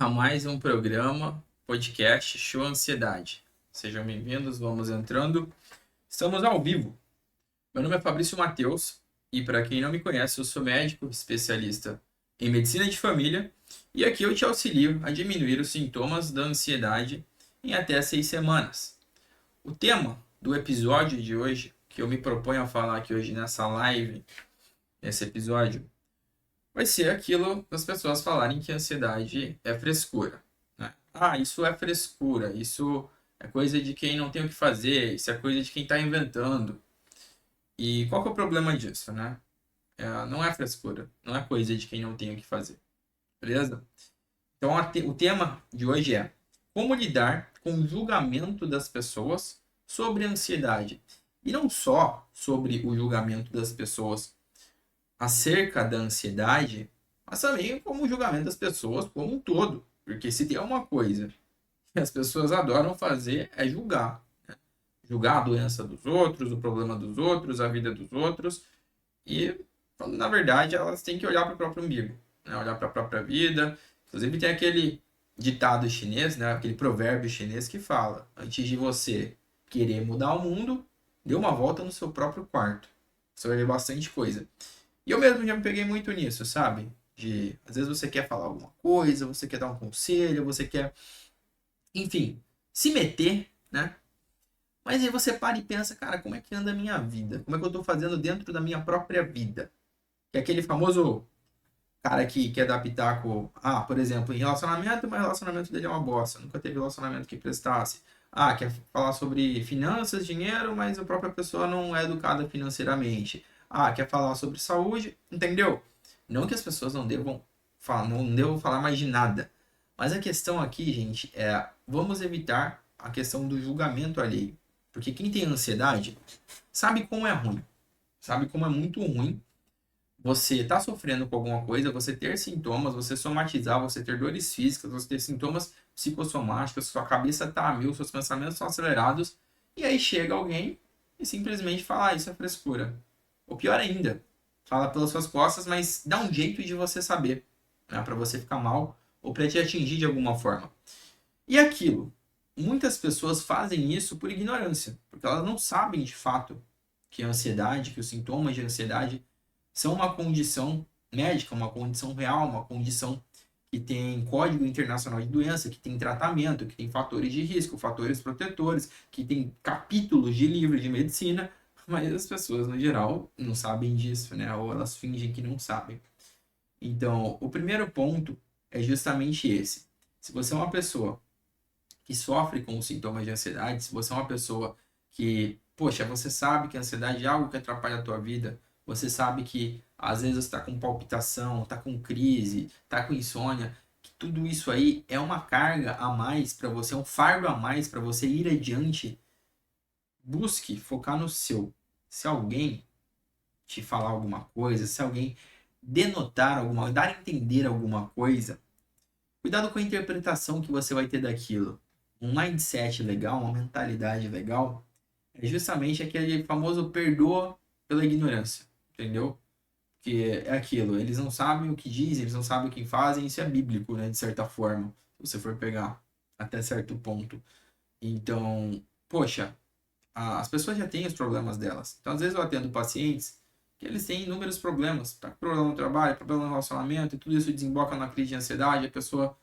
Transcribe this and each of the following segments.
a mais um programa, podcast Show Ansiedade. Sejam bem-vindos, vamos entrando. Estamos ao vivo. Meu nome é Fabrício Mateus e, para quem não me conhece, eu sou médico especialista em medicina de família e aqui eu te auxilio a diminuir os sintomas da ansiedade em até 6 semanas. O tema do episódio de hoje, que eu me proponho a falar aqui hoje nessa live, nesse episódio, vai ser aquilo das pessoas falarem que a ansiedade é frescura, né? Ah, isso é frescura, isso é coisa de quem não tem o que fazer, isso é coisa de quem está inventando. E qual que é o problema disso, né? Não é frescura, não é coisa de quem não tem o que fazer, beleza? Então, o tema de hoje é como lidar com o julgamento das pessoas sobre a ansiedade. E não só sobre o julgamento das pessoas acerca da ansiedade, mas também como o julgamento das pessoas como um todo. Porque se tem uma coisa que as pessoas adoram fazer é julgar. Julgar a doença dos outros, o problema dos outros, a vida dos outros. E, na verdade, elas têm que olhar para o próprio umbigo, né? Olhar para a própria vida. Inclusive, tem aquele ditado chinês, né? Aquele provérbio chinês que fala: antes de você querer mudar o mundo, dê uma volta no seu próprio quarto. Você vai ver bastante coisa. E eu mesmo já me peguei muito nisso, sabe? Às vezes você quer falar alguma coisa, você quer dar um conselho, você quer, enfim, se meter, né? Mas aí você para e pensa, cara, como é que anda a minha vida? Como é que eu tô fazendo dentro da minha própria vida? Que é aquele famoso cara que quer dar pitaco, por exemplo, em relacionamento, mas o relacionamento dele é uma bosta, nunca teve relacionamento que prestasse. Quer falar sobre finanças, dinheiro, mas a própria pessoa não é educada financeiramente. Quer falar sobre saúde, entendeu? Não que as pessoas não devam falar, não devam falar mais de nada. Mas a questão aqui, gente, vamos evitar a questão do julgamento alheio. Porque quem tem ansiedade sabe como é ruim. Sabe como é muito ruim você está sofrendo com alguma coisa, você ter sintomas, você somatizar, você ter dores físicas, você ter sintomas psicossomáticos, sua cabeça está a mil, seus pensamentos estão acelerados, e aí chega alguém e simplesmente fala, isso é frescura. Ou pior ainda, fala pelas suas costas, mas dá um jeito de você saber, né, para você ficar mal ou para te atingir de alguma forma. E aquilo, muitas pessoas fazem isso por ignorância, porque elas não sabem de fato que a ansiedade, que os sintomas de ansiedade são uma condição médica, uma condição real, uma condição que tem código internacional de doença, que tem tratamento, que tem fatores de risco, fatores protetores, que tem capítulos de livro de medicina, mas as pessoas, no geral, não sabem disso, né? Ou elas fingem que não sabem. Então, o primeiro ponto é justamente esse. Se você é uma pessoa que sofre com os sintomas de ansiedade, se você é uma pessoa que, poxa, você sabe que a ansiedade é algo que atrapalha a tua vida, você sabe que às vezes você está com palpitação, está com crise, está com insônia, que tudo isso aí é uma carga a mais para você, é um fardo a mais para você ir adiante, busque focar no seu. Se alguém te falar alguma coisa, se alguém denotar alguma, dar a entender alguma coisa, cuidado com a interpretação que você vai ter daquilo. Um mindset legal, uma mentalidade legal, é justamente aquele famoso perdoa pela ignorância, entendeu? Que é aquilo, eles não sabem o que dizem, eles não sabem o que fazem, isso é bíblico, né, de certa forma, se você for pegar até certo ponto. Então, poxa, as pessoas já têm os problemas delas. Então, às vezes eu atendo pacientes que eles têm inúmeros problemas, tá com problema no trabalho, problema no relacionamento, e tudo isso desemboca na crise de ansiedade, a pessoa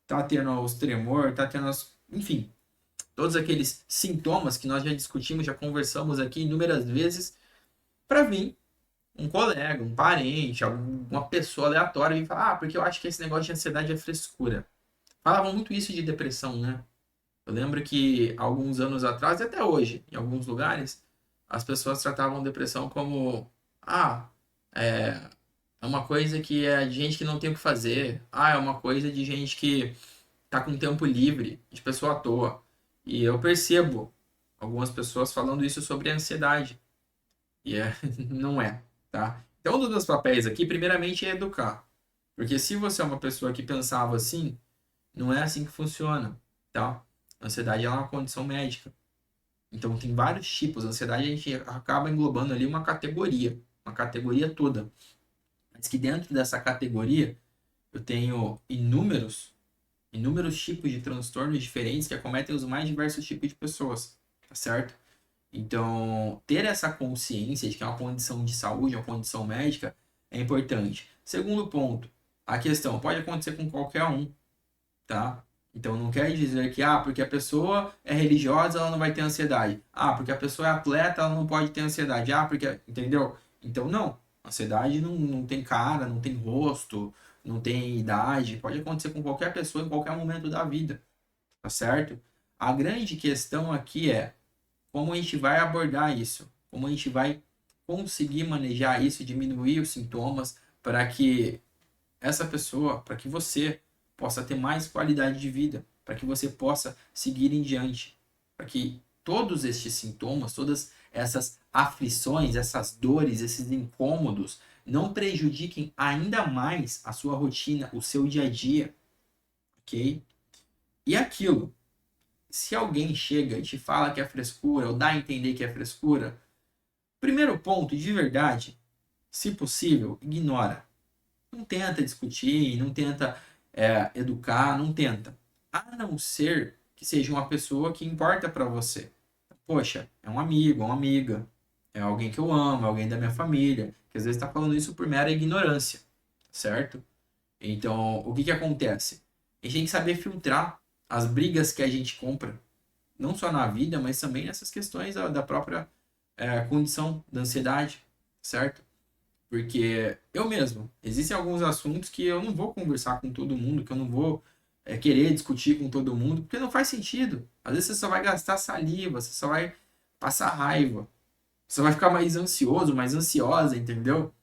tá tendo os tremor, tá tendo enfim, todos aqueles sintomas que nós já discutimos, já conversamos aqui inúmeras vezes, para vir um colega, um parente, alguma pessoa aleatória e falar, porque eu acho que esse negócio de ansiedade é frescura. Falavam muito isso de depressão, né? Eu lembro que alguns anos atrás, e até hoje, em alguns lugares, as pessoas tratavam depressão como, é, é uma coisa que é de gente que não tem o que fazer. É uma coisa de gente que tá com tempo livre, de pessoa à toa. E eu percebo algumas pessoas falando isso sobre a ansiedade. E não é, tá? Então, um dos meus papéis aqui, primeiramente, é educar. Porque se você é uma pessoa que pensava assim, não é assim que funciona, tá? A ansiedade é uma condição médica. Então, tem vários tipos. A ansiedade a gente acaba englobando ali uma categoria toda. Mas que dentro dessa categoria, eu tenho inúmeros inúmeros tipos de transtornos diferentes que acometem os mais diversos tipos de pessoas, tá certo? Então, ter essa consciência de que é uma condição de saúde, uma condição médica, é importante. Segundo ponto, a questão pode acontecer com qualquer um, tá? Então, não quer dizer que, porque a pessoa é religiosa, ela não vai ter ansiedade. Porque a pessoa é atleta, ela não pode ter ansiedade. Porque... Entendeu? Então, não. Ansiedade não tem cara, não tem rosto, não tem idade. Pode acontecer com qualquer pessoa em qualquer momento da vida, tá certo? A grande questão aqui é como a gente vai abordar isso, como a gente vai conseguir manejar isso, diminuir os sintomas para que essa pessoa, para que você possa ter mais qualidade de vida, para que você possa seguir em diante, para que todos estes sintomas, todas essas aflições, essas dores, esses incômodos não prejudiquem ainda mais a sua rotina, o seu dia a dia, ok? E aquilo, se alguém chega e te fala que é frescura, ou dá a entender que é frescura, primeiro ponto, de verdade, se possível, ignora. Não tenta discutir, não tenta educar, não tenta. A não ser que seja uma pessoa que importa para você. Poxa, é um amigo, é uma amiga, é alguém que eu amo, é alguém da minha família, que às vezes está falando isso por mera ignorância, certo? Então, o que que acontece? A gente tem que saber filtrar as brigas que a gente compra, não só na vida, mas também nessas questões da própria condição da ansiedade, certo? Porque eu mesmo, existem alguns assuntos que eu não vou conversar com todo mundo, que eu não vou querer discutir com todo mundo, porque não faz sentido. Às vezes você só vai gastar saliva, você só vai passar raiva, você vai ficar mais ansioso, mais ansiosa, entendeu?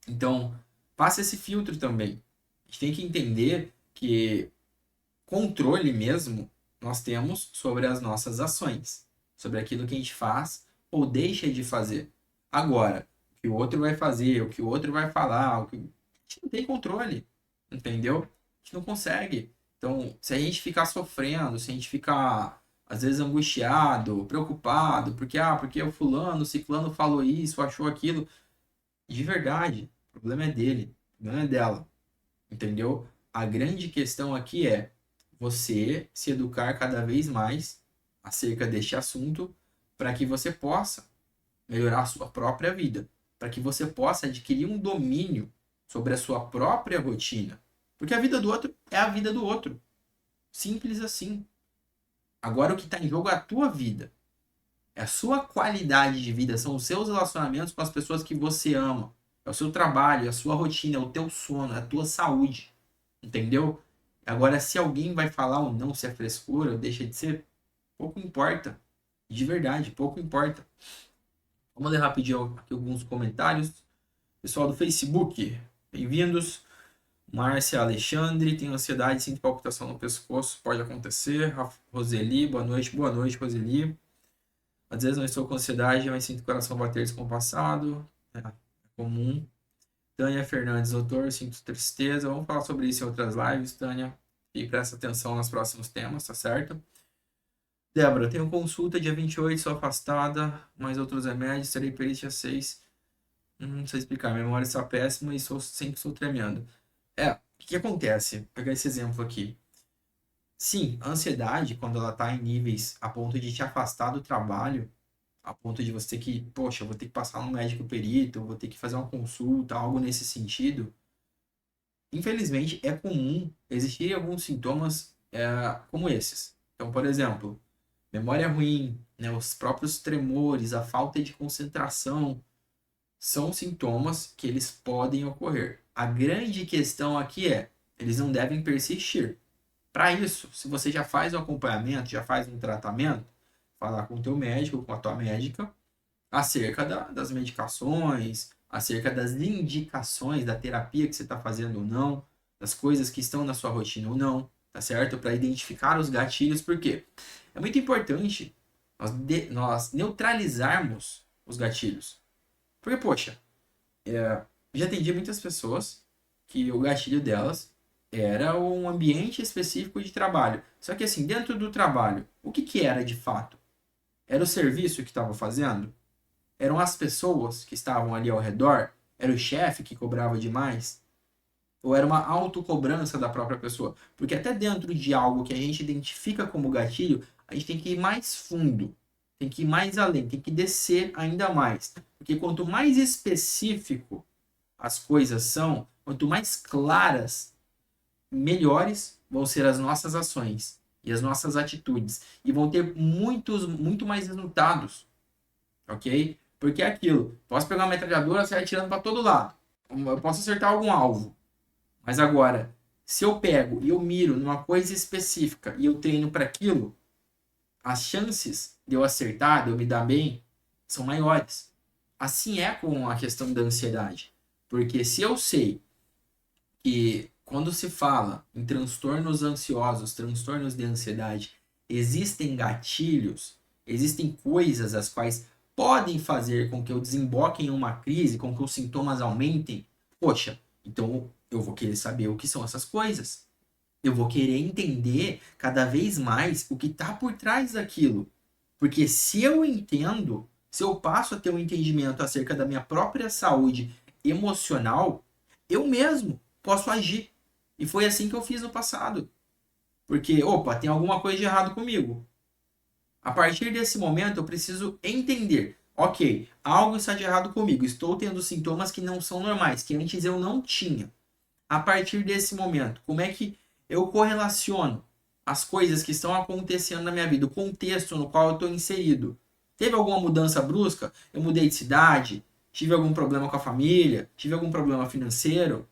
Então, faça esse filtro também. A gente tem que entender que controle mesmo nós temos sobre as nossas ações, sobre aquilo que a gente faz ou deixa de fazer. Agora, o que o outro vai fazer, o que o outro vai falar, a gente não tem controle, entendeu? A gente não consegue. Então, se a gente ficar sofrendo, se a gente ficar às vezes angustiado, preocupado, porque o fulano, o ciclano falou isso, achou aquilo, de verdade, o problema é dele, o problema é dela, entendeu? A grande questão aqui é você se educar cada vez mais acerca deste assunto para que você possa melhorar a sua própria vida, para que você possa adquirir um domínio sobre a sua própria rotina. Porque a vida do outro é a vida do outro. Simples assim. Agora o que está em jogo é a tua vida. É a sua qualidade de vida, são os seus relacionamentos com as pessoas que você ama. É o seu trabalho, é a sua rotina, é o teu sono, é a tua saúde. Entendeu? Agora, se alguém vai falar ou não, se é frescura ou deixa de ser, pouco importa. De verdade, pouco importa. Vamos ler rapidinho aqui alguns comentários. Pessoal do Facebook, bem-vindos. Márcia Alexandre, tem ansiedade, sinto palpitação no pescoço, pode acontecer. Roseli, boa noite, Roseli. Às vezes não estou com ansiedade, mas sinto o coração bater descompassado. É comum. Tânia Fernandes, doutor, sinto tristeza. Vamos falar sobre isso em outras lives, Tânia. E presta atenção nos próximos temas, tá certo? Débora, tenho consulta dia 28, sou afastada, mais outros remédios, terei perícia dia 6. Não sei explicar, a memória está péssima e sempre estou tremendo. O que acontece? Vou pegar esse exemplo aqui. Sim, a ansiedade, quando ela está em níveis a ponto de te afastar do trabalho, a ponto de você ter que, poxa, eu vou ter que passar no médico perito, eu vou ter que fazer uma consulta, algo nesse sentido. Infelizmente, é comum existirem alguns sintomas como esses. Então, por exemplo, memória ruim, né, os próprios tremores, a falta de concentração, são sintomas que eles podem ocorrer. A grande questão aqui é, eles não devem persistir. Para isso, se você já faz um acompanhamento, já faz um tratamento, falar com o teu médico, com a tua médica, acerca das medicações, acerca das indicações da terapia que você está fazendo ou não, das coisas que estão na sua rotina ou não, tá certo? Para identificar os gatilhos, porque é muito importante nós neutralizarmos os gatilhos. Porque, poxa, já atendi muitas pessoas que o gatilho delas era um ambiente específico de trabalho. Só que assim, dentro do trabalho, o que que era de fato? Era o serviço que estava fazendo? Eram as pessoas que estavam ali ao redor? Era o chefe que cobrava demais? Ou era uma autocobrança da própria pessoa? Porque até dentro de algo que a gente identifica como gatilho, a gente tem que ir mais fundo, tem que ir mais além, tem que descer ainda mais. Porque quanto mais específico as coisas são, quanto mais claras, melhores vão ser as nossas ações e as nossas atitudes. E vão ter muito mais resultados, ok? Porque é aquilo. Posso pegar uma metralhadora e sair atirando para todo lado. Eu posso acertar algum alvo. Mas agora, se eu pego e eu miro numa coisa específica e eu treino para aquilo, as chances de eu acertar, de eu me dar bem, são maiores. Assim é com a questão da ansiedade. Porque se eu sei que quando se fala em transtornos ansiosos, transtornos de ansiedade, existem gatilhos, existem coisas as quais podem fazer com que eu desemboque em uma crise, com que os sintomas aumentem, poxa, então eu vou querer saber o que são essas coisas. Eu vou querer entender cada vez mais o que está por trás daquilo. Porque se eu entendo, se eu passo a ter um entendimento acerca da minha própria saúde emocional, eu mesmo posso agir. E foi assim que eu fiz no passado. Porque, opa, tem alguma coisa de errado comigo. A partir desse momento, eu preciso entender. Ok, algo está de errado comigo. Estou tendo sintomas que não são normais, que antes eu não tinha. A partir desse momento, como é que eu correlaciono as coisas que estão acontecendo na minha vida, o contexto no qual eu estou inserido? Teve alguma mudança brusca? Eu mudei de cidade? Tive algum problema com a família? Tive algum problema financeiro?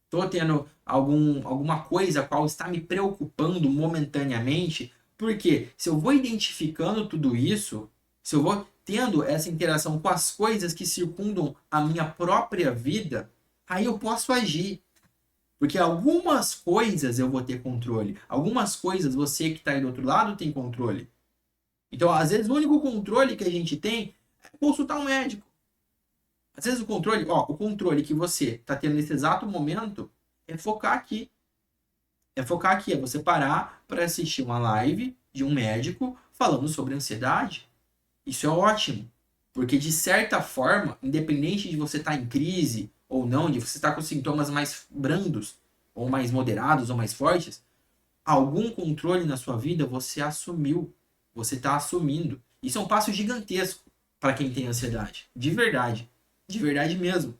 Estou tendo alguma coisa a qual está me preocupando momentaneamente? Porque se eu vou identificando tudo isso, se eu vou tendo essa interação com as coisas que circundam a minha própria vida, aí eu posso agir. Porque algumas coisas eu vou ter controle, algumas coisas você que está aí do outro lado tem controle. Então, às vezes, o único controle que a gente tem é consultar um médico. Às vezes, o controle que você está tendo nesse exato momento é focar aqui. É focar aqui, é você parar para assistir uma live de um médico falando sobre ansiedade. Isso é ótimo, porque de certa forma, independente de você estar em crise ou não, de você estar com sintomas mais brandos, ou mais moderados, ou mais fortes, algum controle na sua vida você assumiu, você está assumindo. Isso é um passo gigantesco para quem tem ansiedade, de verdade mesmo.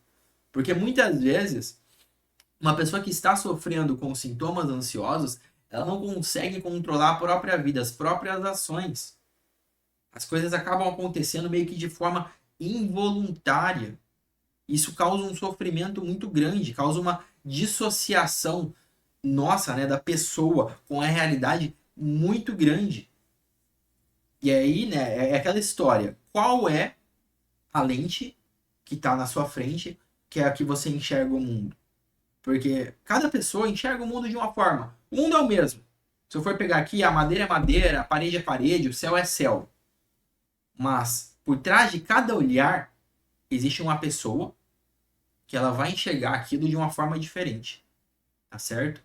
Porque muitas vezes, uma pessoa que está sofrendo com sintomas ansiosos, ela não consegue controlar a própria vida, as próprias ações. As coisas acabam acontecendo meio que de forma involuntária. Isso causa um sofrimento muito grande, causa uma dissociação nossa, né, da pessoa com a realidade muito grande. E aí, né, é aquela história. Qual é a lente que está na sua frente, que é a que você enxerga o mundo? Porque cada pessoa enxerga o mundo de uma forma. O mundo é o mesmo. Se eu for pegar aqui, a madeira é madeira, a parede é parede, o céu é céu. Mas por trás de cada olhar existe uma pessoa que ela vai enxergar aquilo de uma forma diferente. Tá certo?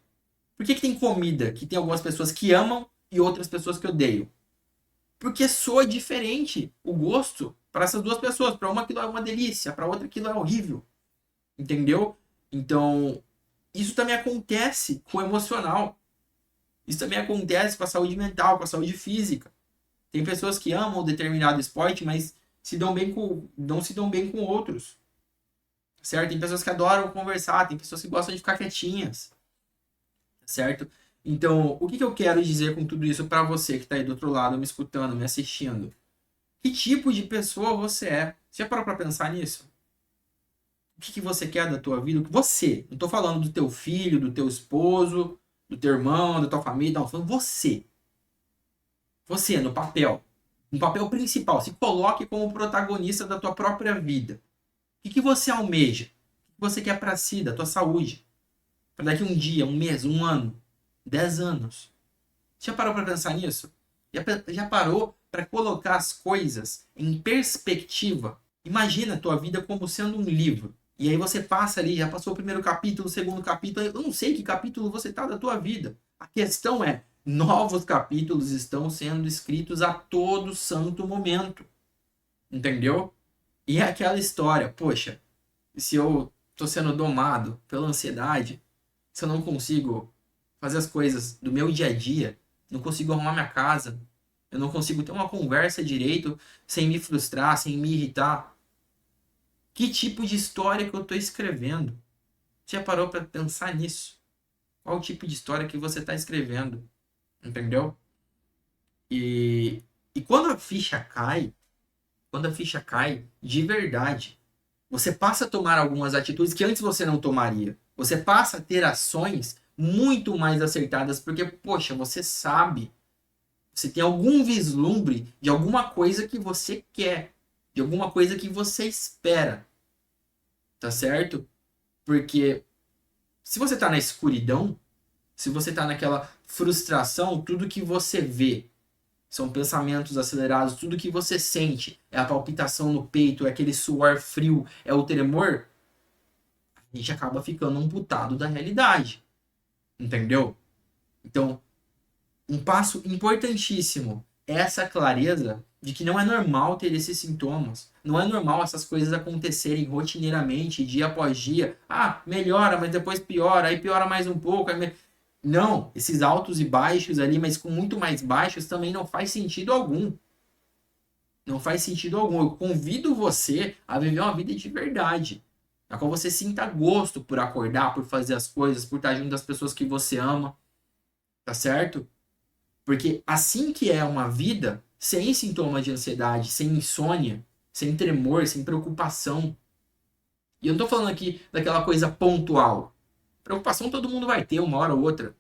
Por que tem comida que tem algumas pessoas que amam e outras pessoas que odeiam? Porque soa diferente o gosto para essas duas pessoas. Para uma aquilo é uma delícia, para outra aquilo é horrível. Entendeu? Então, isso também acontece com o emocional. Isso também acontece com a saúde mental, com a saúde física. Tem pessoas que amam determinado esporte, mas não se dão bem com outros. Certo? Tem pessoas que adoram conversar, tem pessoas que gostam de ficar quietinhas. Certo? Então, o que que eu quero dizer com tudo isso para você que está aí do outro lado, me escutando, me assistindo? Que tipo de pessoa você é? Você já parou para pensar nisso? O que que você quer da tua vida? Você. Não estou falando do teu filho, do teu esposo, do teu irmão, da tua família. Não, estou falando você. Você, no papel. No papel principal. Se coloque como protagonista da tua própria vida. O que que você almeja? O que você quer para si, da tua saúde? Para daqui um dia, um mês, um ano, 10 anos. Já parou para pensar nisso? Já parou para colocar as coisas em perspectiva? Imagina a tua vida como sendo um livro. E aí você passa ali, já passou o primeiro capítulo, o segundo capítulo. Eu não sei que capítulo você está da tua vida. A questão é, novos capítulos estão sendo escritos a todo santo momento. Entendeu? E é aquela história, poxa, se eu estou sendo domado pela ansiedade, se eu não consigo fazer as coisas do meu dia a dia, não consigo arrumar minha casa, eu não consigo ter uma conversa direito sem me frustrar, sem me irritar? Que tipo de história que eu estou escrevendo? Você já parou para pensar nisso? Qual o tipo de história que você está escrevendo? Entendeu? E, e quando a ficha cai de verdade, você passa a tomar algumas atitudes que antes você não tomaria. Você passa a ter ações muito mais acertadas, porque, poxa, você sabe, você tem algum vislumbre de alguma coisa que você quer, de alguma coisa que você espera, tá certo? Porque se você tá na escuridão, se você tá naquela frustração, tudo que você vê são pensamentos acelerados, tudo que você sente é a palpitação no peito, é aquele suor frio, é o tremor, a gente acaba ficando amputado da realidade, entendeu? Então, um passo importantíssimo é essa clareza de que não é normal ter esses sintomas. Não é normal essas coisas acontecerem rotineiramente, dia após dia. Ah, melhora, mas depois piora, aí piora mais um pouco. Não, esses altos e baixos ali, mas com muito mais baixos, também não faz sentido algum. Não faz sentido algum. Eu convido você a viver uma vida de verdade, na qual você sinta gosto por acordar, por fazer as coisas, por estar junto das pessoas que você ama, tá certo? Porque assim que é uma vida sem sintomas de ansiedade, sem insônia, sem tremor, sem preocupação. E eu não tô falando aqui daquela coisa pontual. Preocupação todo mundo vai ter uma hora ou outra.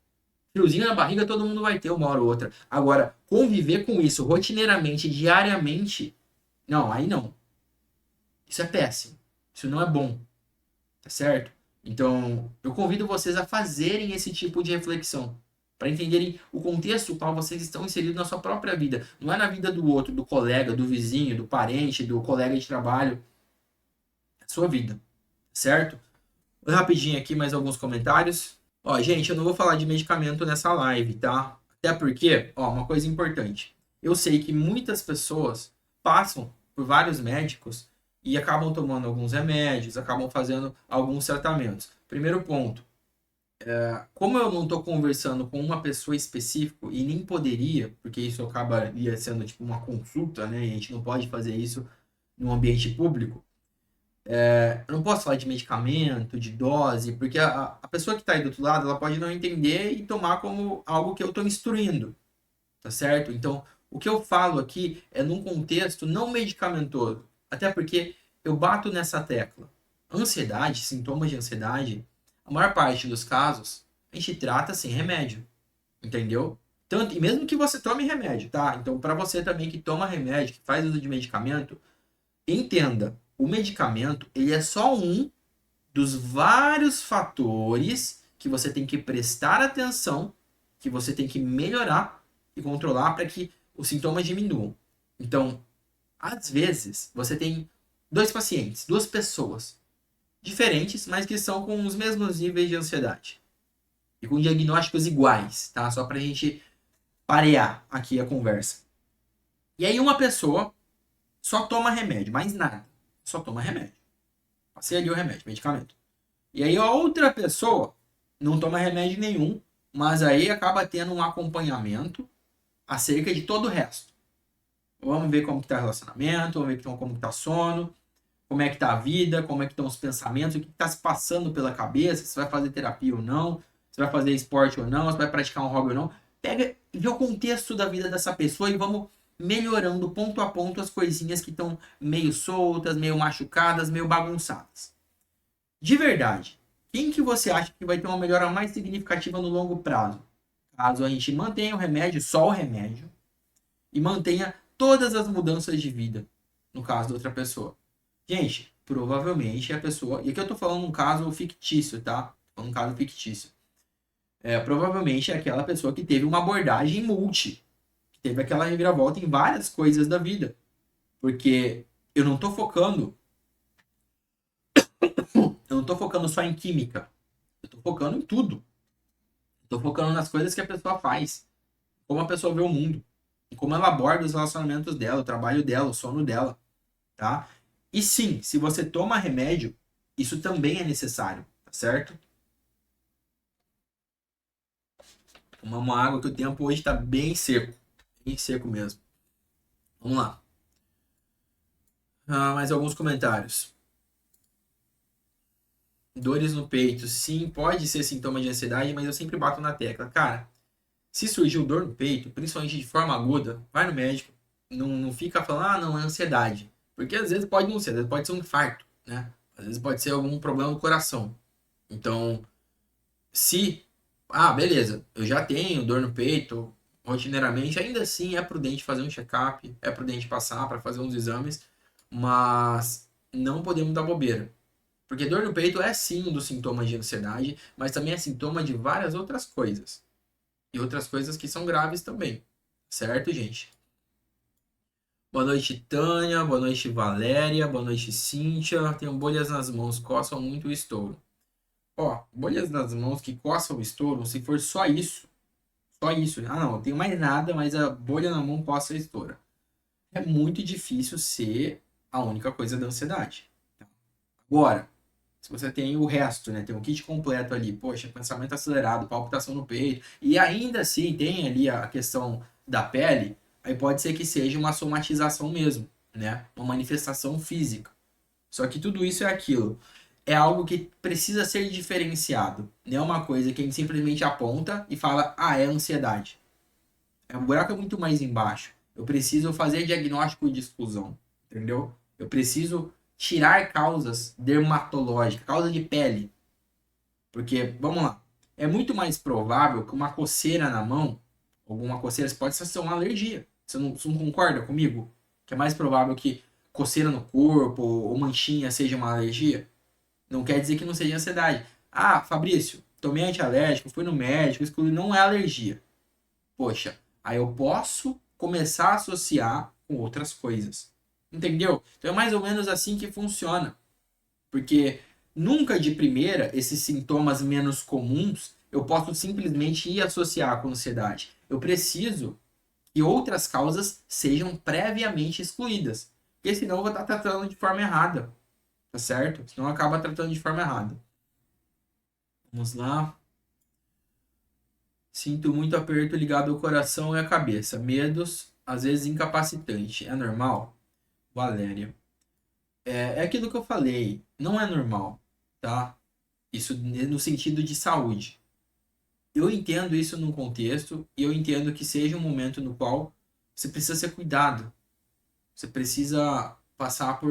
Friozinho na barriga todo mundo vai ter uma hora ou outra. Agora, conviver com isso rotineiramente, diariamente, não, aí não. Isso é péssimo. Isso não é bom. Tá certo? Então, eu convido vocês a fazerem esse tipo de reflexão, para entenderem o contexto no qual vocês estão inseridos na sua própria vida. Não é na vida do outro, do colega, do vizinho, do parente, do colega de trabalho. É a sua vida. Certo? Vou rapidinho aqui mais alguns comentários. Ó, gente, eu não vou falar de medicamento nessa live, tá? Até porque, ó, uma coisa importante. Eu sei que muitas pessoas passam por vários médicos e acabam tomando alguns remédios, acabam fazendo alguns tratamentos. Primeiro ponto, como eu não estou conversando com uma pessoa específica e nem poderia, porque isso acabaria sendo tipo uma consulta, né? E a gente não pode fazer isso no ambiente público. Eu não posso falar de medicamento, de dose, porque a pessoa que está aí do outro lado, ela pode não entender e tomar como algo que eu estou instruindo, tá certo? Então, o que eu falo aqui é num contexto não medicamentoso, até porque eu bato nessa tecla. Ansiedade, sintomas de ansiedade, a maior parte dos casos, a gente trata sem remédio, entendeu? Tanto, e mesmo que você tome remédio, tá? Então, para você também que toma remédio, que faz uso de medicamento, entenda, o medicamento, ele é só um dos vários fatores que você tem que prestar atenção, que você tem que melhorar e controlar para que os sintomas diminuam. Então, às vezes, você tem dois pacientes, duas pessoas diferentes, mas que são com os mesmos níveis de ansiedade e com diagnósticos iguais, tá? Só para a gente parear aqui a conversa. E aí uma pessoa só toma remédio, mais nada, só toma remédio. Passei ali o remédio, medicamento. E aí a outra pessoa não toma remédio nenhum, mas aí acaba tendo um acompanhamento acerca de todo o resto. Vamos ver como que tá o relacionamento, vamos ver como que tá o sono, como é que tá a vida, como é que estão os pensamentos, o que está se passando pela cabeça, se vai fazer terapia ou não, se vai fazer esporte ou não, se vai praticar um hobby ou não. Pega e vê o contexto da vida dessa pessoa e vamos melhorando ponto a ponto as coisinhas que estão meio soltas, meio machucadas, meio bagunçadas. De verdade, quem que você acha que vai ter uma melhora mais significativa no longo prazo? Caso a gente mantenha o remédio, só o remédio, e mantenha todas as mudanças de vida, no caso da outra pessoa. Gente, provavelmente a pessoa. E aqui eu tô falando um caso fictício, tá? Um caso fictício. Provavelmente é aquela pessoa que teve uma abordagem multi, que teve aquela reviravolta em várias coisas da vida. Porque eu não tô focando. Eu não tô focando só em química. Eu tô focando em tudo. Eu tô focando nas coisas que a pessoa faz. Como a pessoa vê o mundo. E como ela aborda os relacionamentos dela, o trabalho dela, o sono dela. Tá? E sim, se você toma remédio, isso também é necessário, tá certo? Tomar uma água que o tempo hoje tá bem seco. Bem seco mesmo. Vamos lá. Mais alguns comentários. Dores no peito. Sim, pode ser sintoma de ansiedade, mas eu sempre bato na tecla. Cara, se surgiu dor no peito, principalmente de forma aguda, vai no médico. Não fica falando, não, é ansiedade. Porque às vezes pode não ser, às vezes pode ser um infarto, né? Às vezes pode ser algum problema no coração. Então, se, beleza, eu já tenho dor no peito rotineiramente, ainda assim é prudente fazer um check-up, é prudente passar para fazer uns exames, mas não podemos dar bobeira. Porque dor no peito é sim um dos sintomas de ansiedade, mas também é sintoma de várias outras coisas. E outras coisas que são graves também. Certo, gente? Boa noite, Tânia. Boa noite, Valéria. Boa noite, Cíntia. Tenho bolhas nas mãos, coçam muito o estouro. Ó, bolhas nas mãos que coçam o estouro, se for só isso. Só isso. Não, eu tenho mais nada, mas a bolha na mão coça e estoura. É muito difícil ser a única coisa da ansiedade. Agora, se você tem o resto, né? Tem o kit completo ali, poxa, pensamento acelerado, palpitação no peito, e ainda assim tem ali a questão da pele, aí pode ser que seja uma somatização mesmo, né? Uma manifestação física. Só que tudo isso é aquilo. É algo que precisa ser diferenciado. Não é uma coisa que a gente simplesmente aponta e fala, é ansiedade. O buraco é muito mais embaixo. Eu preciso fazer diagnóstico de exclusão, entendeu? Eu preciso tirar causas dermatológicas, causa de pele. Porque, vamos lá, é muito mais provável que uma coceira na mão, alguma coceira, pode ser uma alergia. Você não concorda comigo? Que é mais provável que coceira no corpo ou manchinha seja uma alergia? Não quer dizer que não seja ansiedade. Fabrício, tomei antialérgico, fui no médico, excluí, não é alergia. Poxa, aí eu posso começar a associar com outras coisas. Entendeu? Então é mais ou menos assim que funciona. Porque nunca de primeira esses sintomas menos comuns eu posso simplesmente ir associar com ansiedade. Eu preciso que outras causas sejam previamente excluídas. Porque senão eu vou estar tratando de forma errada. Tá certo? Senão acaba tratando de forma errada. Vamos lá. Sinto muito aperto ligado ao coração e à cabeça. Medos, às vezes incapacitante. É normal? Valéria. É aquilo que eu falei. Não é normal, tá? Isso no sentido de saúde. Eu entendo isso num contexto e eu entendo que seja um momento no qual você precisa ser cuidado. Você precisa passar por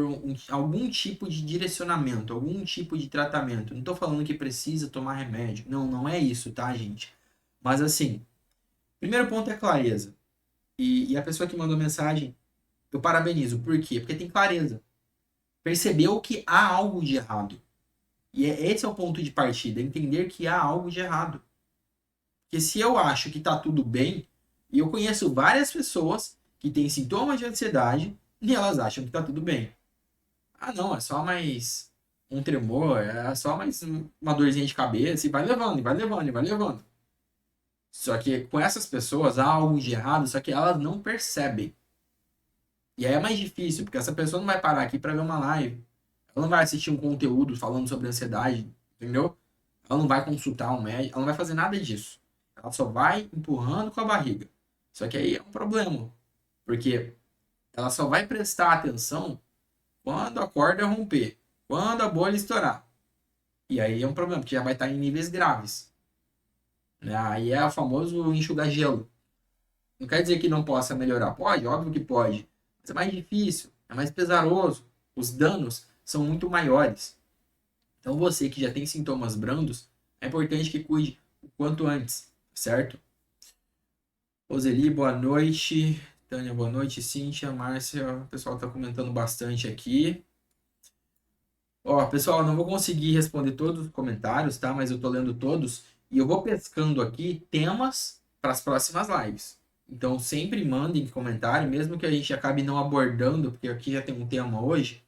algum tipo de direcionamento, algum tipo de tratamento. Não estou falando que precisa tomar remédio. Não, não é isso, tá, gente? Mas assim, primeiro ponto é clareza. E a pessoa que mandou mensagem, eu parabenizo. Por quê? Porque tem clareza. Percebeu que há algo de errado. E esse é o ponto de partida, entender que há algo de errado. Porque se eu acho que está tudo bem, e eu conheço várias pessoas que têm sintomas de ansiedade e elas acham que está tudo bem. Não, é só mais um tremor, é só mais uma dorzinha de cabeça e vai levando, e vai levando, e vai levando. Só que com essas pessoas há algo de errado, só que elas não percebem. E aí é mais difícil, porque essa pessoa não vai parar aqui para ver uma live. Ela não vai assistir um conteúdo falando sobre ansiedade, entendeu? Ela não vai consultar um médico, ela não vai fazer nada disso. Ela só vai empurrando com a barriga. Só que aí é um problema, porque ela só vai prestar atenção quando a corda romper, quando a bolha estourar. E aí é um problema, porque já vai estar em níveis graves. Né? Aí é o famoso enxugar gelo. Não quer dizer que não possa melhorar. Pode, óbvio que pode. Mas é mais difícil, é mais pesaroso. Os danos são muito maiores. Então você que já tem sintomas brandos, é importante que cuide o quanto antes, certo? Roseli, boa noite. Tânia, boa noite. Cíntia, Márcia, o pessoal está comentando bastante aqui. Ó, pessoal, eu não vou conseguir responder todos os comentários, tá? Mas eu tô lendo todos e eu vou pescando aqui temas para as próximas lives. Então, sempre mandem comentário, mesmo que a gente acabe não abordando, porque aqui já tem um tema hoje,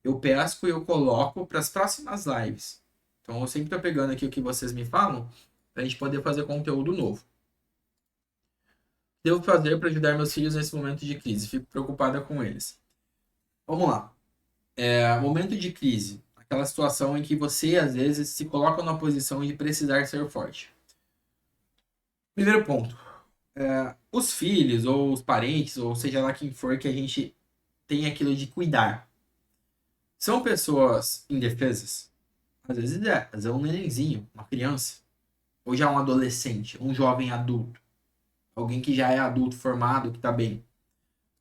eu pesco e eu coloco para as próximas lives. Então, eu sempre tô pegando aqui o que vocês me falam para a gente poder fazer conteúdo novo. Devo fazer para ajudar meus filhos nesse momento de crise? Fico preocupada com eles. Vamos lá. Momento de crise. Aquela situação em que você, às vezes, se coloca numa posição de precisar ser forte. Primeiro ponto. Os filhos, ou os parentes, ou seja lá quem for que a gente tem aquilo de cuidar. São pessoas indefesas? Às vezes é. Às vezes é um nenenzinho, uma criança. Ou já um adolescente, um jovem adulto. Alguém que já é adulto formado, que tá bem.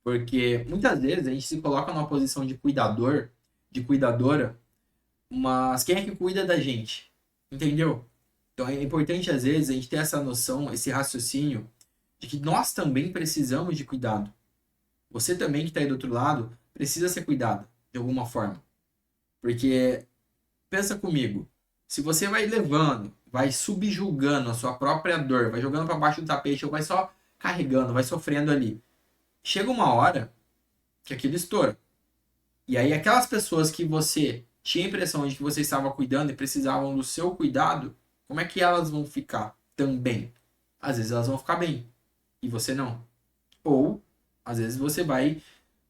Porque muitas vezes a gente se coloca numa posição de cuidador, de cuidadora, mas quem é que cuida da gente? Entendeu? Então é importante às vezes a gente ter essa noção, esse raciocínio de que nós também precisamos de cuidado. Você também que está aí do outro lado precisa ser cuidado de alguma forma. Porque pensa comigo, se você vai levando, vai subjugando a sua própria dor, vai jogando para baixo do tapete ou vai só carregando, vai sofrendo ali, chega uma hora que aquilo estoura. E aí aquelas pessoas que você tinha a impressão de que você estava cuidando e precisavam do seu cuidado, como é que elas vão ficar também? Às vezes elas vão ficar bem e você não. Ou às vezes você vai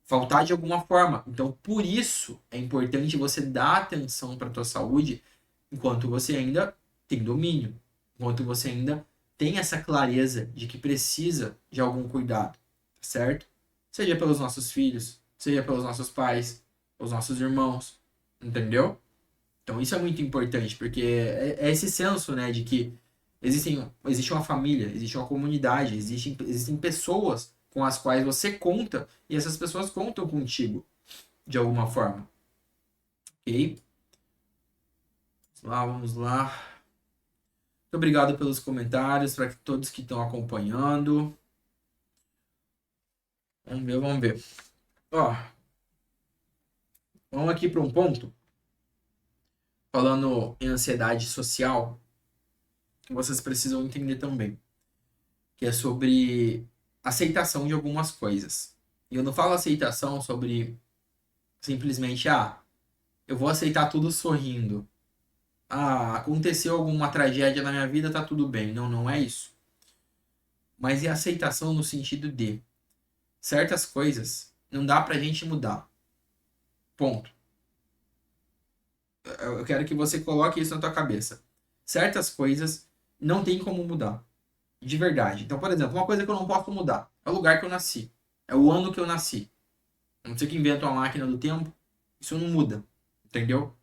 faltar de alguma forma. Então, por isso é importante você dar atenção para a tua saúde enquanto você ainda tem domínio, enquanto você ainda tem essa clareza de que precisa de algum cuidado, certo? Seja pelos nossos filhos, seja pelos nossos pais, os nossos irmãos, entendeu? Então isso é muito importante, porque é esse senso, né, de que existe uma família, existe uma comunidade, existem pessoas com as quais você conta e essas pessoas contam contigo de alguma forma, ok? Vamos lá, vamos lá. Muito obrigado pelos comentários, para todos que estão acompanhando. Vamos ver, vamos ver. Ó, vamos aqui para um ponto, falando em ansiedade social, que vocês precisam entender também, que é sobre aceitação de algumas coisas. E eu não falo aceitação sobre simplesmente, eu vou aceitar tudo sorrindo. Aconteceu alguma tragédia na minha vida, tá tudo bem. Não, não é isso. Mas é aceitação no sentido de certas coisas não dá pra gente mudar. Ponto. Eu quero que você coloque isso na tua cabeça. Certas coisas não tem como mudar. De verdade. Então, por exemplo, uma coisa que eu não posso mudar é o lugar que eu nasci. É o ano que eu nasci. A não ser que inventa uma máquina do tempo, isso não muda. Entendeu?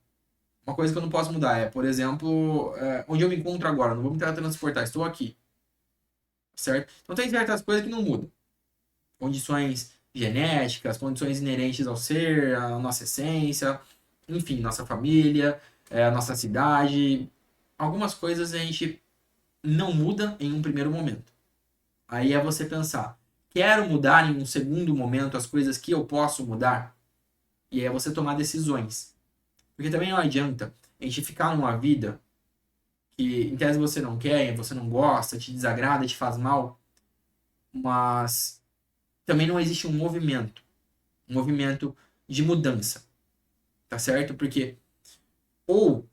Uma coisa que eu não posso mudar é, por exemplo, onde eu me encontro agora. Não vou me teletransportar, estou aqui. Certo? Então tem certas coisas que não mudam. Condições genéticas, condições inerentes ao ser, à nossa essência, enfim, nossa família, a nossa cidade. Algumas coisas a gente não muda em um primeiro momento. Aí é você pensar, quero mudar em um segundo momento as coisas que eu posso mudar? E aí é você tomar decisões. Porque também não adianta a gente ficar numa vida que em tese você não quer, você não gosta, te desagrada, te faz mal, mas também não existe um movimento de mudança, tá certo? Porque ou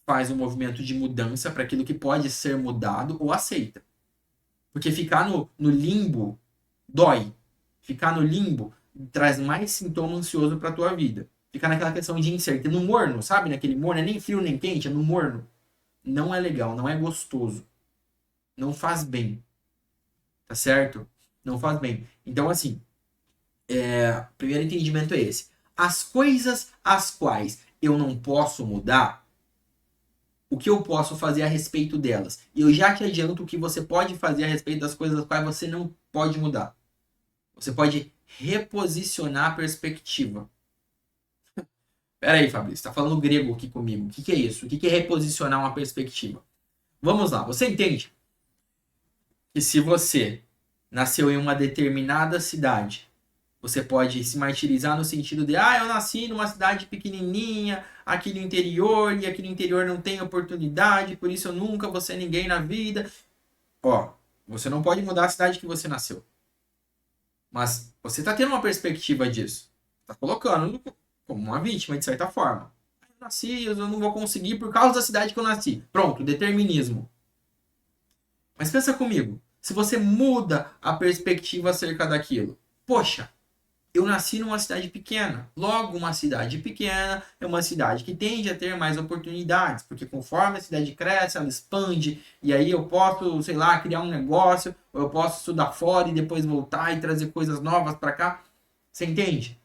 faz um movimento de mudança para aquilo que pode ser mudado ou aceita. Porque ficar no limbo dói. Ficar no limbo traz mais sintoma ansioso para tua vida. Ficar naquela questão de incerteza, no morno, sabe? Naquele morno, é nem frio nem quente, é no morno. Não é legal, não é gostoso. Não faz bem. Tá certo? Não faz bem. Então, assim, o primeiro entendimento é esse. As coisas as quais eu não posso mudar, o que eu posso fazer a respeito delas? E eu já te adianto o que você pode fazer a respeito das coisas as quais você não pode mudar. Você pode reposicionar a perspectiva. Pera aí, Fabrício, está falando grego aqui comigo. O que é isso? O que é reposicionar uma perspectiva? Vamos lá, você entende que se você nasceu em uma determinada cidade, você pode se martirizar no sentido de, eu nasci numa cidade pequenininha, aqui no interior, e aqui no interior não tem oportunidade, por isso eu nunca vou ser ninguém na vida. Ó, você não pode mudar a cidade que você nasceu. Mas você está tendo uma perspectiva disso. Está colocando como uma vítima, de certa forma. Eu nasci, eu não vou conseguir por causa da cidade que eu nasci. Pronto, determinismo. Mas pensa comigo, se você muda a perspectiva acerca daquilo, poxa, eu nasci numa cidade pequena. Logo, uma cidade pequena é uma cidade que tende a ter mais oportunidades, porque conforme a cidade cresce, ela expande, e aí eu posso, sei lá, criar um negócio, ou eu posso estudar fora e depois voltar e trazer coisas novas para cá. Você entende?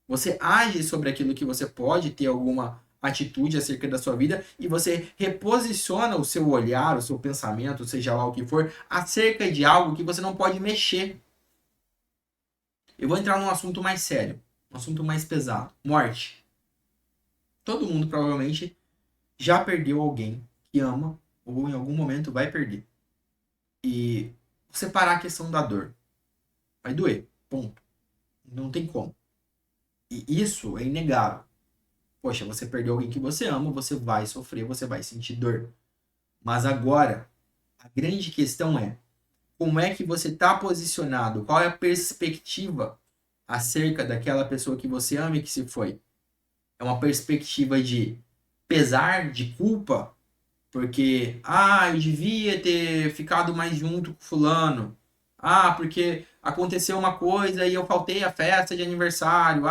Você age sobre aquilo que você pode ter alguma atitude acerca da sua vida e você reposiciona o seu olhar, o seu pensamento, seja lá o que for, acerca de algo que você não pode mexer. Eu vou entrar num assunto mais sério, um assunto mais pesado. Morte. Todo mundo provavelmente já perdeu alguém que ama ou em algum momento vai perder. E separar a questão da dor. Vai doer. Ponto. Não tem como. E isso é inegável. Poxa, você perdeu alguém que você ama, você vai sofrer, você vai sentir dor. Mas agora, a grande questão é como é que você está posicionado? Qual é a perspectiva acerca daquela pessoa que você ama e que se foi? É uma perspectiva de pesar, de culpa, porque, eu devia ter ficado mais junto com fulano. Porque aconteceu uma coisa e eu faltei a festa de aniversário.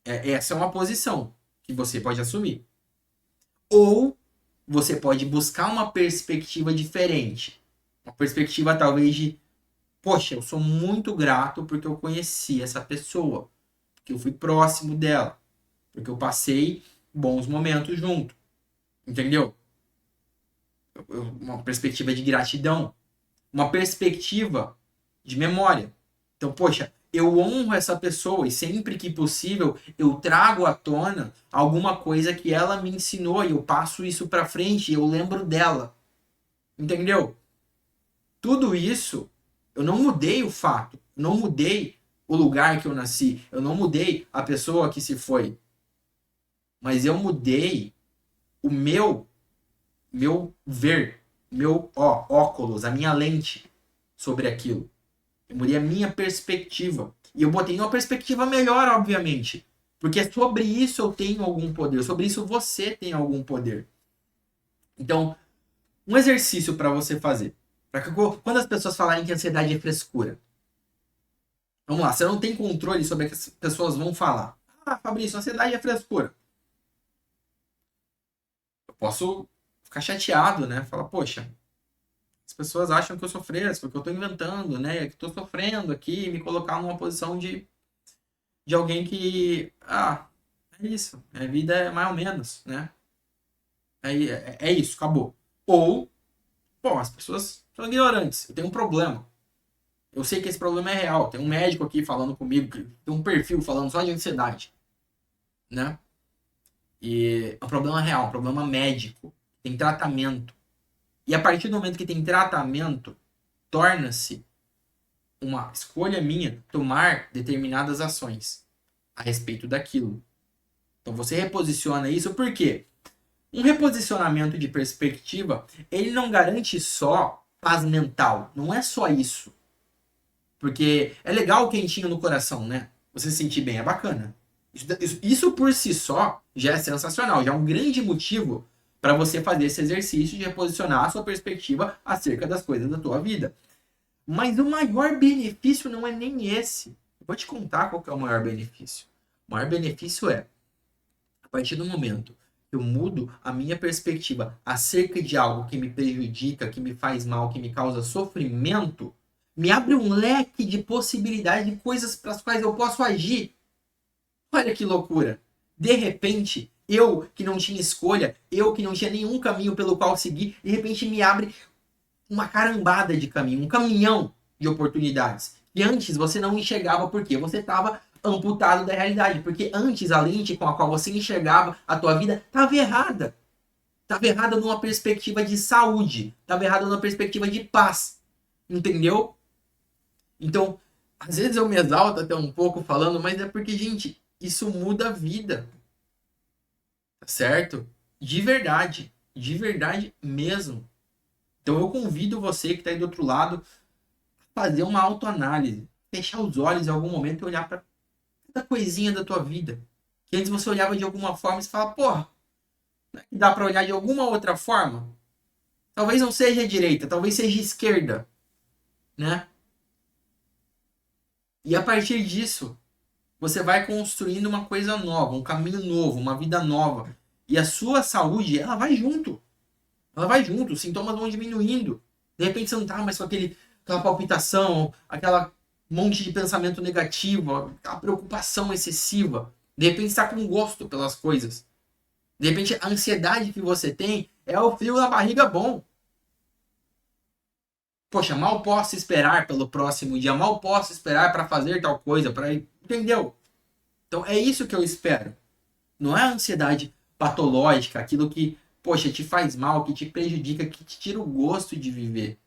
Essa é uma posição que você pode assumir. Ou você pode buscar uma perspectiva diferente. Uma perspectiva talvez de, poxa, eu sou muito grato porque eu conheci essa pessoa, porque eu fui próximo dela, porque eu passei bons momentos junto. Entendeu? Uma perspectiva de gratidão, uma perspectiva de memória. Então, poxa, eu honro essa pessoa e sempre que possível eu trago à tona alguma coisa que ela me ensinou e eu passo isso para frente e eu lembro dela. Entendeu? Tudo isso, eu não mudei o fato, não mudei o lugar que eu nasci, eu não mudei a pessoa que se foi, mas eu mudei o meu ver, óculos, a minha lente sobre aquilo. Eu mudei a minha perspectiva. E eu botei uma perspectiva melhor, obviamente. Porque sobre isso eu tenho algum poder. Sobre isso você tem algum poder. Então, um exercício para você fazer. Para que quando as pessoas falarem que ansiedade é frescura. Vamos lá, você não tem controle sobre o que as pessoas vão falar. Fabrício, ansiedade é frescura. Eu posso ficar chateado, né? Falar, poxa, as pessoas acham que eu sou fresco, que eu estou inventando, né? Que estou sofrendo aqui, me colocar numa posição de alguém que, é isso, a vida é mais ou menos, né? É isso, acabou. Ou, bom, as pessoas são ignorantes, eu tenho um problema. Eu sei que esse problema é real. Tem um médico aqui falando comigo, que tem um perfil falando só de ansiedade, né? E é um problema real, um problema médico. Tem tratamento. E a partir do momento que tem tratamento, torna-se uma escolha minha tomar determinadas ações a respeito daquilo. Então você reposiciona isso, por quê? Um reposicionamento de perspectiva, ele não garante só paz mental. Não é só isso. Porque é legal o quentinho no coração, né? Você se sentir bem, é bacana. Isso por si só já é sensacional, já é um grande motivo para você fazer esse exercício de reposicionar a sua perspectiva acerca das coisas da tua vida. Mas o maior benefício não é nem esse. Eu vou te contar qual que é o maior benefício. O maior benefício é, a partir do momento que eu mudo a minha perspectiva acerca de algo que me prejudica, que me faz mal, que me causa sofrimento, me abre um leque de possibilidades de coisas para as quais eu posso agir. Olha que loucura. De repente, eu que não tinha escolha, eu que não tinha nenhum caminho pelo qual seguir, de repente me abre uma carambada de caminho, um caminhão de oportunidades. E antes você não enxergava porque você estava amputado da realidade. Porque antes a lente com a qual você enxergava a tua vida estava errada. Estava errada numa perspectiva de saúde. Estava errada numa perspectiva de paz. Entendeu? Então, às vezes eu me exalto até um pouco falando, mas é porque, gente, isso muda a vida. Tá certo? De verdade mesmo. Então eu convido você que está aí do outro lado a fazer uma autoanálise. Fechar os olhos em algum momento e olhar para cada coisinha da tua vida. Que antes você olhava de alguma forma e você fala, porra, não é que dá para olhar de alguma outra forma? Talvez não seja a direita, talvez seja a esquerda, né? E a partir disso, você vai construindo uma coisa nova, um caminho novo, uma vida nova. E a sua saúde, ela vai junto. Ela vai junto, os sintomas vão diminuindo. De repente você não tá mais com aquela palpitação, aquela monte de pensamento negativo, aquela preocupação excessiva. De repente você tá com gosto pelas coisas. De repente a ansiedade que você tem é o frio na barriga bom. Poxa, mal posso esperar pelo próximo dia, mal posso esperar para fazer tal coisa, para entendeu? Então é isso que eu espero. Não é a ansiedade patológica, aquilo que, poxa, te faz mal, que te prejudica, que te tira o gosto de viver.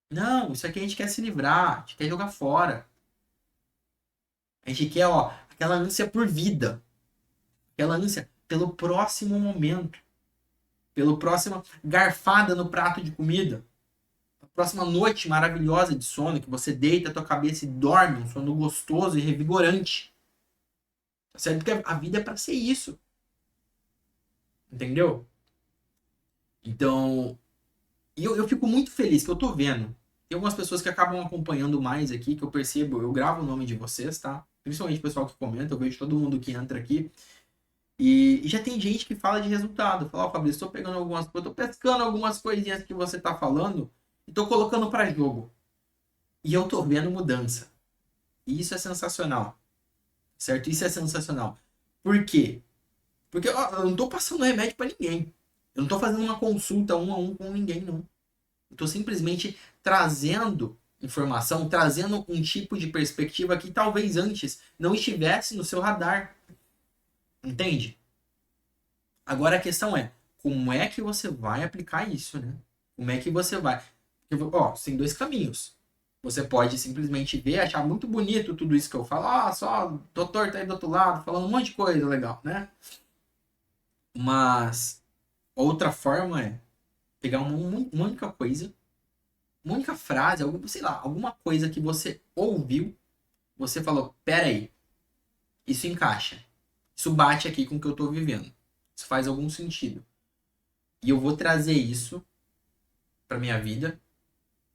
Não, isso aqui a gente quer se livrar, a gente quer jogar fora. A gente quer, ó, aquela ânsia por vida, aquela ânsia pelo próximo momento, pelo próximo garfada no prato de comida, a próxima noite maravilhosa de sono, que você deita a tua cabeça e dorme, um sono gostoso e revigorante. Tá certo? Porque a vida é para ser isso. Entendeu? Então, eu fico muito feliz que eu tô vendo. Tem algumas pessoas que acabam acompanhando mais aqui, que eu percebo, eu gravo o nome de vocês, tá? Principalmente o pessoal que comenta, eu vejo todo mundo que entra aqui. E já tem gente que fala de resultado. Fala, ó, Fabrício, estou pegando algumas coisas, tô pescando algumas coisinhas que você tá falando e tô colocando para jogo. E eu tô vendo mudança. E isso é sensacional. Certo? Isso é sensacional. Por quê? Porque ó, eu não tô passando remédio para ninguém. Eu não tô fazendo uma consulta um a um com ninguém, não. Eu tô simplesmente trazendo informação, trazendo um tipo de perspectiva que talvez antes não estivesse no seu radar. Entende? Agora a questão é, como é que você vai aplicar isso, né? Como é que você vai? Porque, ó, tem dois caminhos. Você pode simplesmente ver, achar muito bonito tudo isso que eu falo. Ah, só o doutor tá aí do outro lado, falando um monte de coisa legal, né? Mas outra forma é pegar uma única coisa, uma única frase, algum, sei lá, alguma coisa que você ouviu, você falou, pera aí, isso encaixa. Isso bate aqui com o que eu tô vivendo. Isso faz algum sentido. E eu vou trazer isso pra minha vida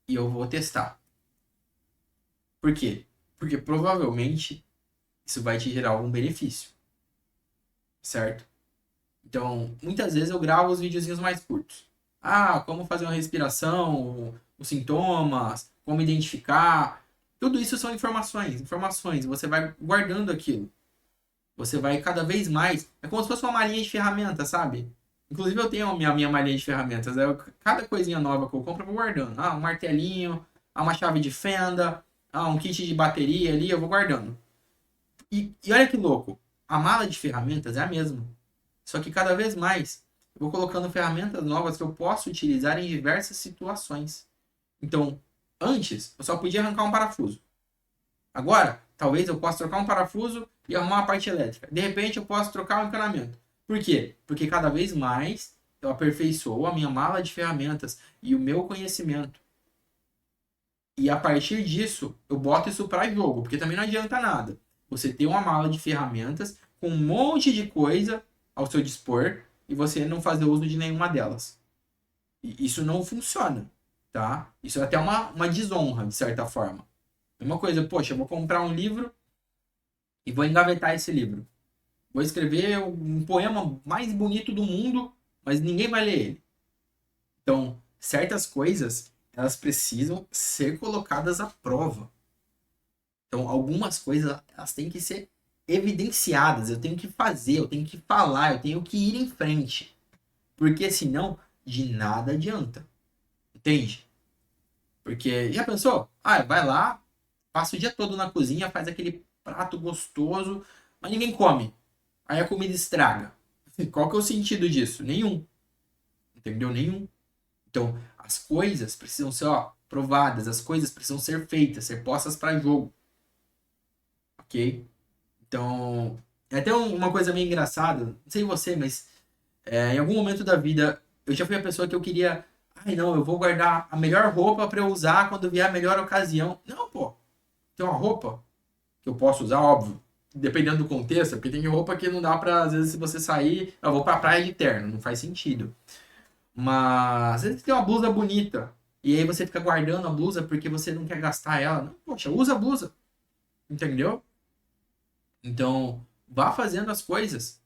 e eu vou testar. Por quê? Porque provavelmente isso vai te gerar algum benefício, certo? Então, muitas vezes eu gravo os videozinhos mais curtos. Ah, como fazer uma respiração, os sintomas, como identificar. Tudo isso são informações, informações. Você vai guardando aquilo. Você vai cada vez mais. É como se fosse uma malinha de ferramentas, sabe? Inclusive eu tenho a minha malinha de ferramentas. Cada coisinha nova que eu compro eu vou guardando. Ah, um martelinho, uma chave de fenda, um kit de bateria ali, eu vou guardando. E olha que louco. A mala de ferramentas é a mesma. Só que cada vez mais eu vou colocando ferramentas novas que eu posso utilizar em diversas situações. Então, antes eu só podia arrancar um parafuso. Agora, talvez eu possa trocar um parafuso e arrumar uma parte elétrica. De repente, eu posso trocar um encanamento. Por quê? Porque cada vez mais eu aperfeiçoo a minha mala de ferramentas e o meu conhecimento. E a partir disso, eu boto isso para jogo, porque também não adianta nada. Você ter uma mala de ferramentas com um monte de coisa ao seu dispor e você não fazer uso de nenhuma delas. E isso não funciona, tá? Isso é até uma desonra, de certa forma. É uma coisa, poxa, eu vou comprar um livro e vou engavetar esse livro. Vou escrever um poema mais bonito do mundo, mas ninguém vai ler ele. Então, certas coisas, elas precisam ser colocadas à prova. Então, algumas coisas, elas têm que ser evidenciadas. Eu tenho que fazer, eu tenho que falar, eu tenho que ir em frente. Porque senão, de nada adianta. Entende? Porque, já pensou? Ah, vai lá, passa o dia todo na cozinha, faz aquele prato gostoso, mas ninguém come. Aí a comida estraga. Qual que é o sentido disso? Nenhum. Entendeu? Nenhum. Então, as coisas precisam ser, ó, provadas, as coisas precisam ser feitas, ser postas para jogo. Ok? Então, é até uma coisa meio engraçada, não sei você, mas em algum momento da vida eu já fui a pessoa que eu queria, ai não, eu vou guardar a melhor roupa para eu usar quando vier a melhor ocasião. Não, pô. Tem uma roupa que eu posso usar, óbvio, dependendo do contexto, porque tem roupa que não dá pra, às vezes, se você sair, eu vou pra praia de terno, não faz sentido. Mas, às vezes tem uma blusa bonita, e aí você fica guardando a blusa porque você não quer gastar ela. Não, poxa, usa a blusa, entendeu? Então, vá fazendo as coisas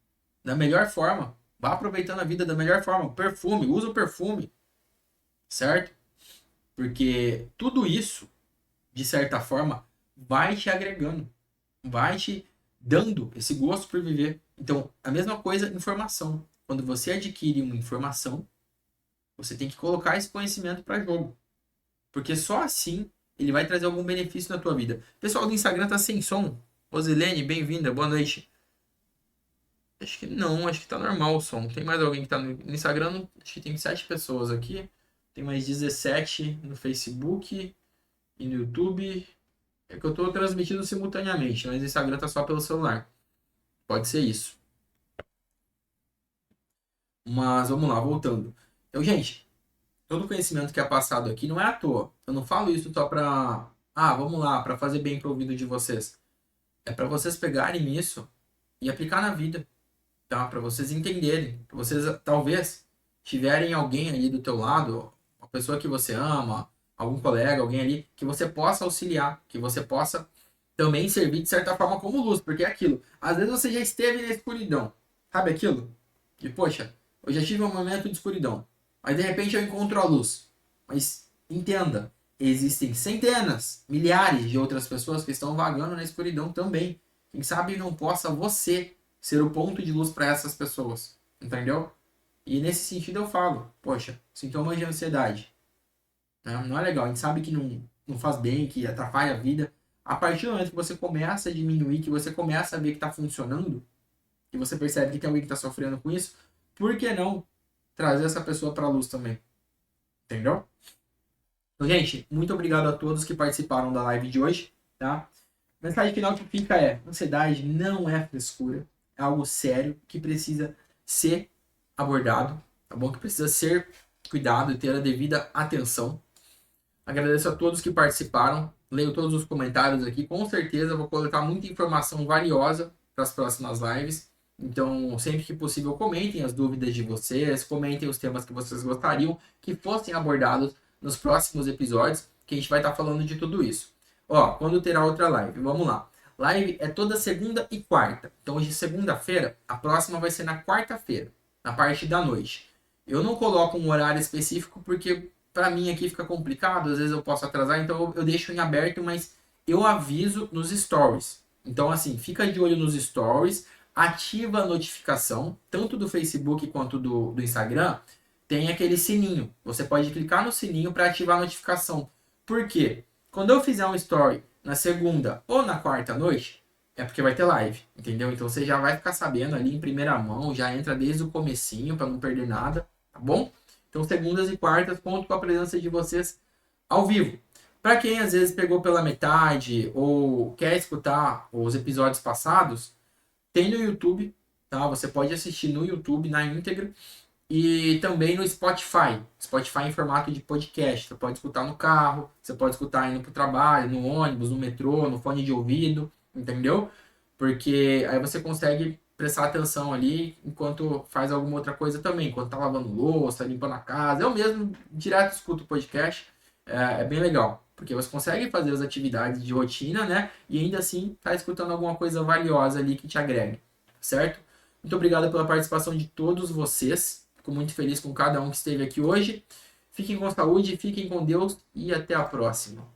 da melhor forma. Vá aproveitando a vida da melhor forma. Perfume, usa o perfume, certo? Porque tudo isso, de certa forma, vai te agregando, vai te dando esse gosto por viver. Então, a mesma coisa, informação. Quando você adquire uma informação, você tem que colocar esse conhecimento para jogo. Porque só assim ele vai trazer algum benefício na tua vida. Pessoal do Instagram tá sem som. Rosilene, bem-vinda, boa noite. Acho que não, acho que tá normal o som. Tem mais alguém que tá no Instagram? Acho que tem 7 pessoas aqui. Tem mais 17 no Facebook e no YouTube. É que eu tô transmitindo simultaneamente, mas o Instagram tá só pelo celular. Pode ser isso. Mas vamos lá, voltando. Então, gente, todo o conhecimento que é passado aqui não é à toa. Eu não falo isso só pra, vamos lá, pra fazer bem pro ouvido de vocês. É pra vocês pegarem isso e aplicar na vida, tá? Para vocês entenderem, para vocês talvez tiverem alguém ali do teu lado, uma pessoa que você ama, algum colega, alguém ali que você possa auxiliar, que você possa também servir de certa forma como luz, porque é aquilo. Às vezes você já esteve na escuridão, sabe aquilo? E poxa, eu já tive um momento de escuridão, aí de repente eu encontro a luz. Mas entenda, existem centenas, milhares de outras pessoas que estão vagando na escuridão também. Quem sabe não possa você ser o ponto de luz para essas pessoas, entendeu? E nesse sentido eu falo, poxa, sintomas de ansiedade, né? Não é legal, a gente sabe que não faz bem, que atrapalha a vida. A partir do momento que você começa a diminuir, que você começa a ver que está funcionando, que você percebe que tem alguém que está sofrendo com isso, por que não trazer essa pessoa para a luz também? Entendeu? Então, gente, muito obrigado a todos que participaram da live de hoje, tá? A mensagem final que fica é: ansiedade não é frescura, é algo sério que precisa ser abordado, tá bom? Que precisa ser cuidado e ter a devida atenção. Agradeço a todos que participaram, leio todos os comentários aqui, com certeza vou coletar muita informação valiosa para as próximas lives. Então, sempre que possível, comentem as dúvidas de vocês, comentem os temas que vocês gostariam que fossem abordados nos próximos episódios, que a gente vai estar falando de tudo isso. Ó, quando terá outra live? Vamos lá. Live é toda segunda e quarta. Então, hoje, segunda-feira, a próxima vai ser na quarta-feira, na parte da noite. Eu não coloco um horário específico porque para mim aqui fica complicado, às vezes eu posso atrasar, então eu deixo em aberto, mas eu aviso nos stories. Então, assim, fica de olho nos stories, ativa a notificação, tanto do Facebook quanto do Instagram, tem aquele sininho. Você pode clicar no sininho para ativar a notificação. Por quê? Quando eu fizer um story na segunda ou na quarta noite, é porque vai ter live, entendeu? Então você já vai ficar sabendo ali em primeira mão, já entra desde o comecinho para não perder nada, tá bom? Então segundas e quartas conto com a presença de vocês ao vivo. Para quem às vezes pegou pela metade ou quer escutar os episódios passados, tem no YouTube, tá? Você pode assistir no YouTube na íntegra e também no Spotify. Spotify em formato de podcast. Você pode escutar no carro, você pode escutar indo para o trabalho, no ônibus, no metrô, no fone de ouvido, entendeu? Porque aí você consegue prestar atenção ali enquanto faz alguma outra coisa também, enquanto tá lavando louça, limpando a casa. Eu mesmo direto escuto o podcast, é bem legal, porque você consegue fazer as atividades de rotina, né? E ainda assim tá escutando alguma coisa valiosa ali que te agregue, certo? Muito obrigado pela participação de todos vocês. Fico muito feliz com cada um que esteve aqui hoje. Fiquem com saúde, fiquem com Deus e até a próxima.